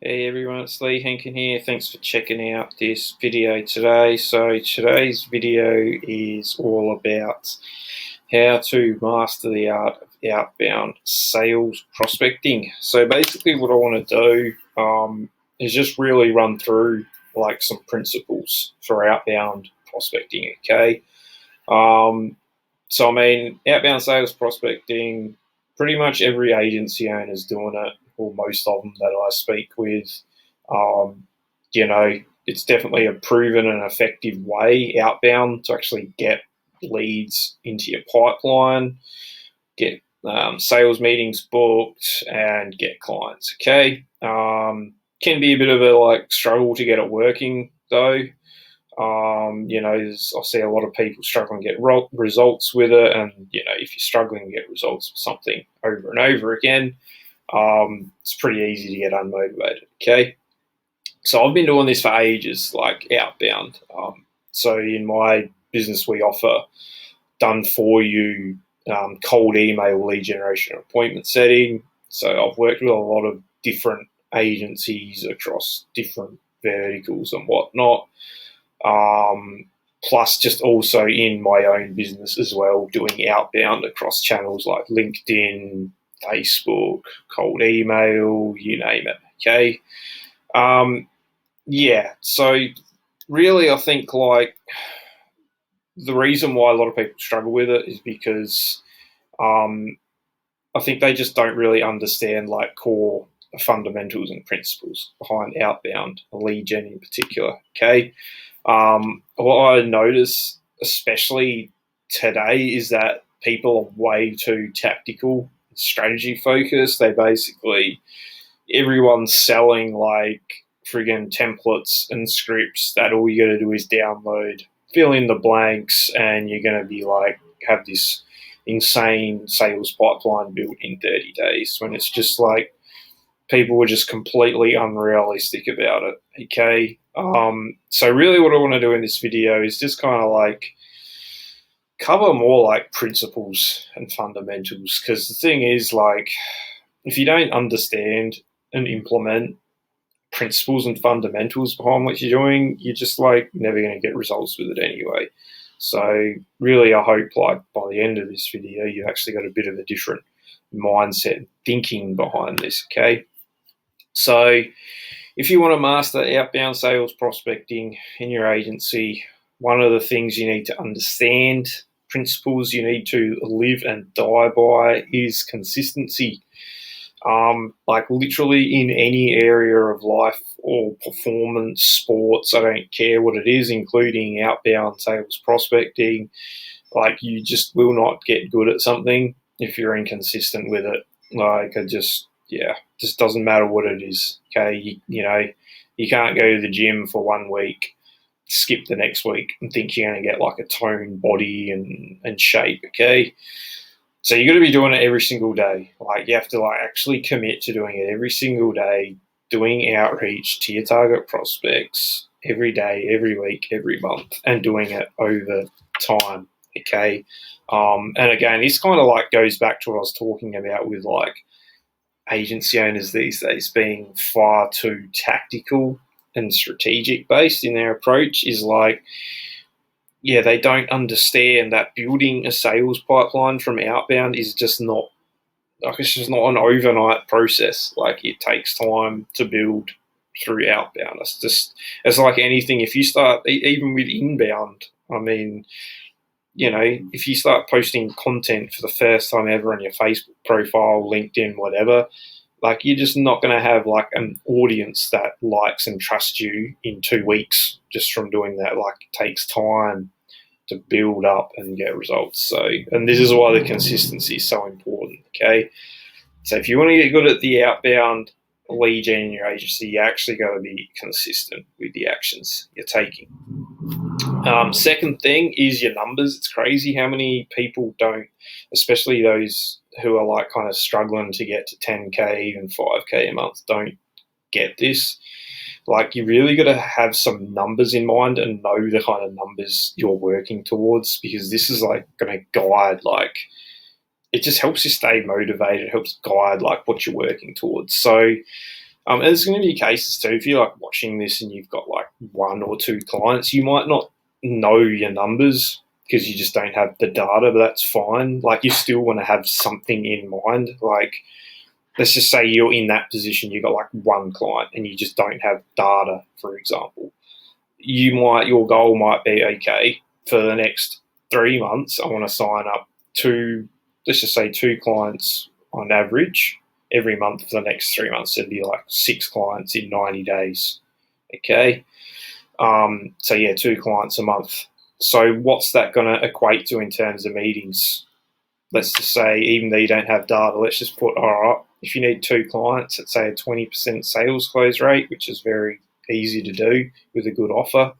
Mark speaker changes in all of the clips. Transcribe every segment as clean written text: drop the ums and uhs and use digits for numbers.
Speaker 1: Hey everyone, it's Lee Henkin here. Thanks for checking out this video today. So today's video is all about how to master the art of outbound sales prospecting. So basically what I want to do is just really run through like some principles for outbound prospecting, okay? Outbound sales prospecting, pretty much every agency owner is doing it, or most of them that I speak with. Um, it's definitely a proven and effective way outbound to actually get leads into your pipeline, get sales meetings booked, and get clients. Okay, can be a bit of a struggle to get it working though. I see a lot of people struggling to get results with it, and if you're struggling to get results with something over and over again, it's pretty easy to get unmotivated. Okay, so I've been doing this for ages, like outbound. So in my business, we offer done for you cold email lead generation appointment setting. So I've worked with a lot of different agencies across different verticals and whatnot. Plus just also in my own business as well, doing outbound across channels like LinkedIn, Facebook, cold email, you name it. Okay. So really I think the reason why a lot of people struggle with it is because I think they just don't really understand core fundamentals and principles behind outbound lead gen in particular. Okay. What I notice, especially today, is that people are way too tactical, strategy focused. Everyone's selling friggin' templates and scripts that all you got to do is download, fill in the blanks, and you're going to be have this insane sales pipeline built in 30 days when it's just people were just completely unrealistic about it. Okay. So really what I want to do in this video is just kind of cover more principles and fundamentals. Because the thing is if you don't understand and implement principles and fundamentals behind what you're doing, you're just never going to get results with it anyway. So really I hope by the end of this video, you've actually got a bit of a different mindset thinking behind this. Okay. So if you want to master outbound sales prospecting in your agency, one of the things you need to understand, principles you need to live and die by, is consistency. Literally in any area of life or performance, sports, I don't care what it is, including outbound sales prospecting, you just will not get good at something if you're inconsistent with it. Just doesn't matter what it is. Okay, you can't go to the gym for 1 week, skip the next week, and think you're going to get a toned body and shape. Okay, so you got to be doing it every single day. You have to actually commit to doing it every single day, doing outreach to your target prospects every day, every week, every month, and doing it over time. Okay, and again, this kind of goes back to what I was talking about with agency owners these days being far too tactical and strategic based in their approach. Is they don't understand that building a sales pipeline from outbound is just not it's just not an overnight process. It takes time to build through outbound. It's like anything. If you start even with inbound, if you start posting content for the first time ever on your Facebook profile, LinkedIn, whatever, you're just not going to have an audience that likes and trusts you in 2 weeks just from doing that. It takes time to build up and get results. And this is why the consistency is so important. Okay. So if you want to get good at the outbound lead gen in your agency, you actually got to be consistent with the actions you're taking. Second thing is your numbers. It's crazy how many people don't, especially those who are kind of struggling to get to 10K, even 5K a month, don't get this. You really got to have some numbers in mind and know the kind of numbers you're working towards, because this is going to guide, it just helps you stay motivated, helps guide what you're working towards. So And there's going to be cases too, if you're like watching this and you've got like one or two clients, you might not know your numbers because you just don't have the data, but that's fine. Like you still want to have something in mind. Like let's just say you're in that position, you've got like one client and you just don't have data, for example. Your goal might be, okay, for the next 3 months, I want to sign up two, let's just say two clients on average every month for the next 3 months. It'd be like 6 clients in 90 days. Okay. So yeah, 2 clients a month. So what's that going to equate to in terms of meetings? Let's just say, even though you don't have data, let's just put, all right, if you need 2 clients, let's say a 20% sales close rate, which is very easy to do with a good offer.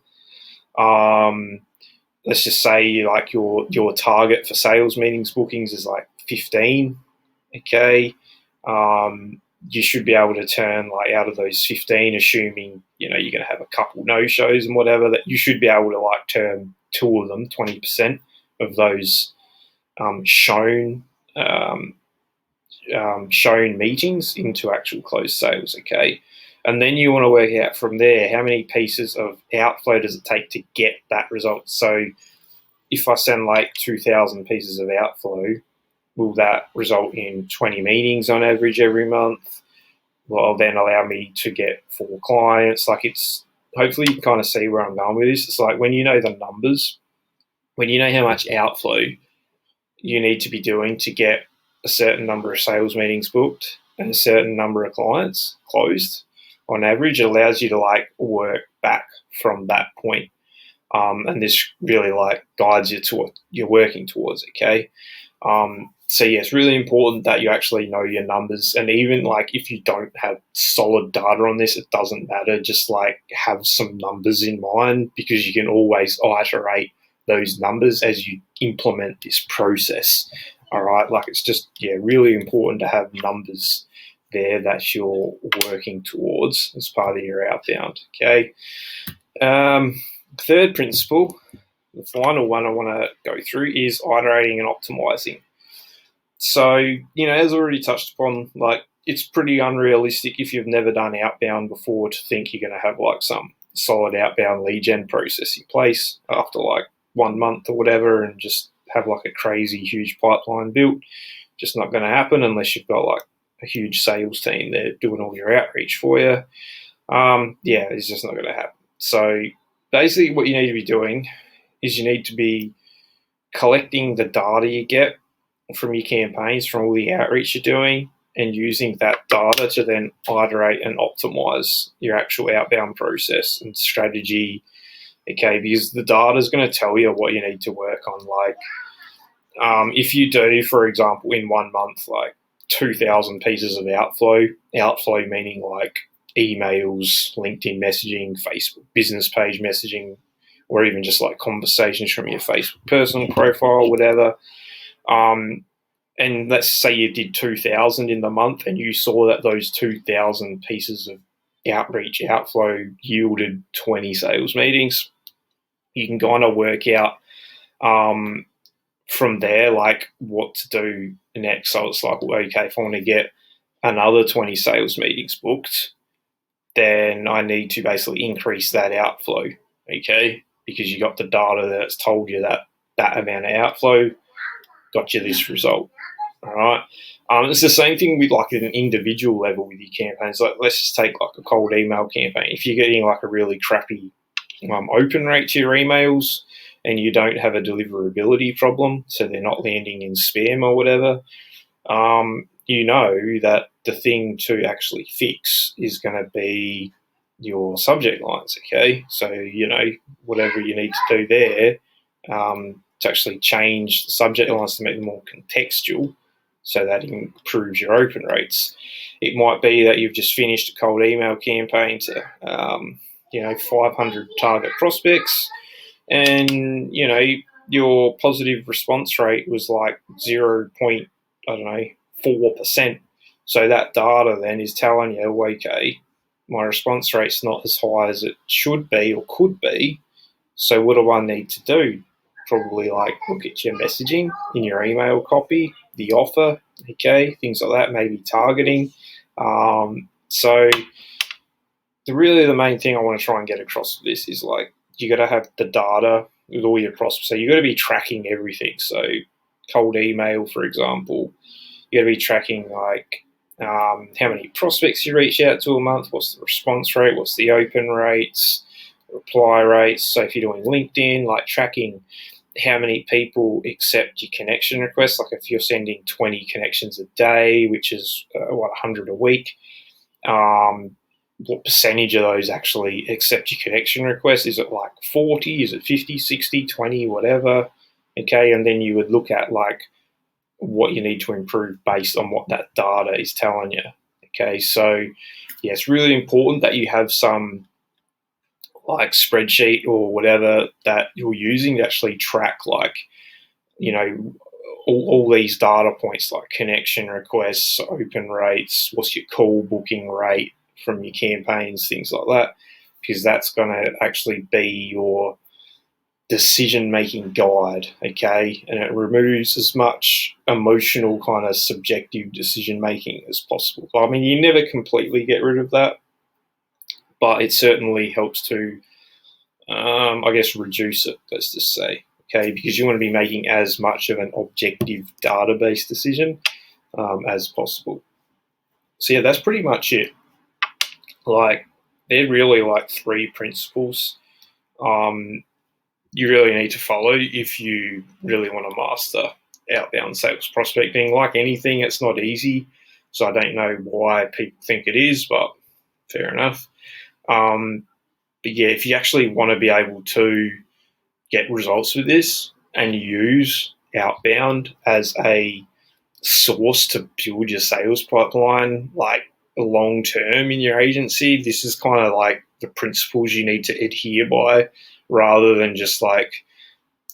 Speaker 1: Let's just say like your target for sales meetings bookings is like 15. Okay. You should be able to turn like out of those 15, assuming you're going to have a couple no shows and whatever, that you should be able to like turn 2 of them, 20% of those shown meetings into actual closed sales. Okay. And then you want to work out from there, how many pieces of outflow does it take to get that result? So if I send like 2,000 pieces of outflow, will that result in 20 meetings on average every month? Well, then allow me to get 4 clients. Like it's, hopefully you can kind of see where I'm going with this. It's like when you know the numbers, when you know how much outflow you need to be doing to get a certain number of sales meetings booked and a certain number of clients closed on average, it allows you to like work back from that point. And this really like guides you to what you're working towards. Okay. So yeah, it's really important that you actually know your numbers. And even like if you don't have solid data on this, it doesn't matter. Just like have some numbers in mind, because you can always iterate those numbers as you implement this process. All right. Like it's just, yeah, really important to have numbers there that you're working towards as part of your outbound. Okay. Third principle, the final one I want to go through, is iterating and optimizing. So, as I already touched upon, like it's pretty unrealistic if you've never done outbound before to think you're going to have like some solid outbound lead gen process in place after like 1 month or whatever and just have like a crazy huge pipeline built. Just not going to happen unless you've got like a huge sales team there doing all your outreach for you. Yeah, it's just not going to happen. So basically what you need to be doing is you need to be collecting the data you get from your campaigns, from all the outreach you're doing, and using that data to then iterate and optimize your actual outbound process and strategy. Okay, because the data is going to tell you what you need to work on. Like, if you do, for example, in 1 month, like 2,000 pieces of outflow meaning like emails, LinkedIn messaging, Facebook business page messaging, or even just like conversations from your Facebook personal profile, whatever. And let's say you did 2,000 in the month and you saw that those 2,000 pieces of outreach outflow yielded 20 sales meetings. You can kind of work out from there, like what to do next. So it's like, well, okay, if I want to get another 20 sales meetings booked, then I need to basically increase that outflow, okay? Because you got the data that's told you that that amount of outflow got you this result, all right? It's the same thing with like at an individual level with your campaigns. Like let's just take like a cold email campaign. If you're getting like a really crappy open rate to your emails and you don't have a deliverability problem, so they're not landing in spam or whatever, you know that the thing to actually fix is going to be your subject lines, okay? So, whatever you need to do there to actually change the subject lines to make them more contextual so that it improves your open rates. It might be that you've just finished a cold email campaign to, 500 target prospects and, your positive response rate was like 0.4%. So that data then is telling you, okay, my response rate's not as high as it should be or could be. So what do I need to do? Probably like look at your messaging in your email copy, the offer, okay, things like that, maybe targeting, So the main thing I want to try and get across with this is like you got to have the data with all your prospects. So you got to be tracking everything. So cold email, for example, you got to be tracking like how many prospects you reach out to a month, what's the response rate, what's the open rates, reply rates. So if you're doing LinkedIn, like tracking how many people accept your connection requests. Like if you're sending 20 connections a day, which is 100 a week, what percentage of those actually accept your connection request? Is it like 40? Is it 50, 60, 20, whatever? Okay, and then you would look at like what you need to improve based on what that data is telling you. Okay, so yeah, it's really important that you have some like spreadsheet or whatever that you're using to actually track like, you know, all these data points like connection requests, open rates, what's your call booking rate from your campaigns, things like that, because that's going to actually be your decision making guide, okay? And it removes as much emotional kind of subjective decision making as possible. I mean, you never completely get rid of that, but it certainly helps to, I guess, reduce it, let's just say, okay? Because you want to be making as much of an objective database decision as possible. So yeah, that's pretty much it. Like, they're really like three principles you really need to follow if you really want to master outbound sales prospecting. Like anything, it's not easy. So I don't know why people think it is, but fair enough. But yeah, if you actually want to be able to get results with this and use outbound as a source to build your sales pipeline, like long term in your agency, this is kind of like the principles you need to adhere by rather than just like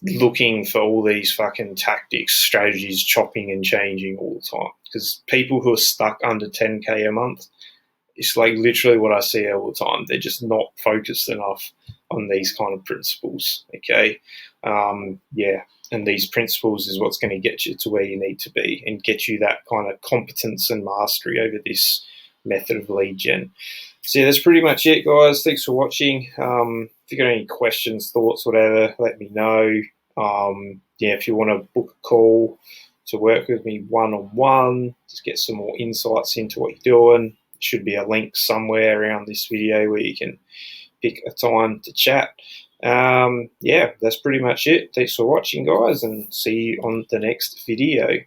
Speaker 1: looking for all these fucking tactics, strategies, chopping and changing all the time. Because people who are stuck under 10K a month, it's like literally what I see all the time. They're just not focused enough on these kind of principles. Okay. Yeah. And these principles is what's going to get you to where you need to be and get you that kind of competence and mastery over this method of lead gen. So yeah, that's pretty much it, guys. Thanks for watching. If you've got any questions, thoughts, whatever, let me know. Yeah, if you want to book a call to work with me one-on-one, just get some more insights into what you're doing, should be a link somewhere around this video where you can pick a time to chat. Yeah, that's pretty much it. Thanks for watching, guys, and see you on the next video.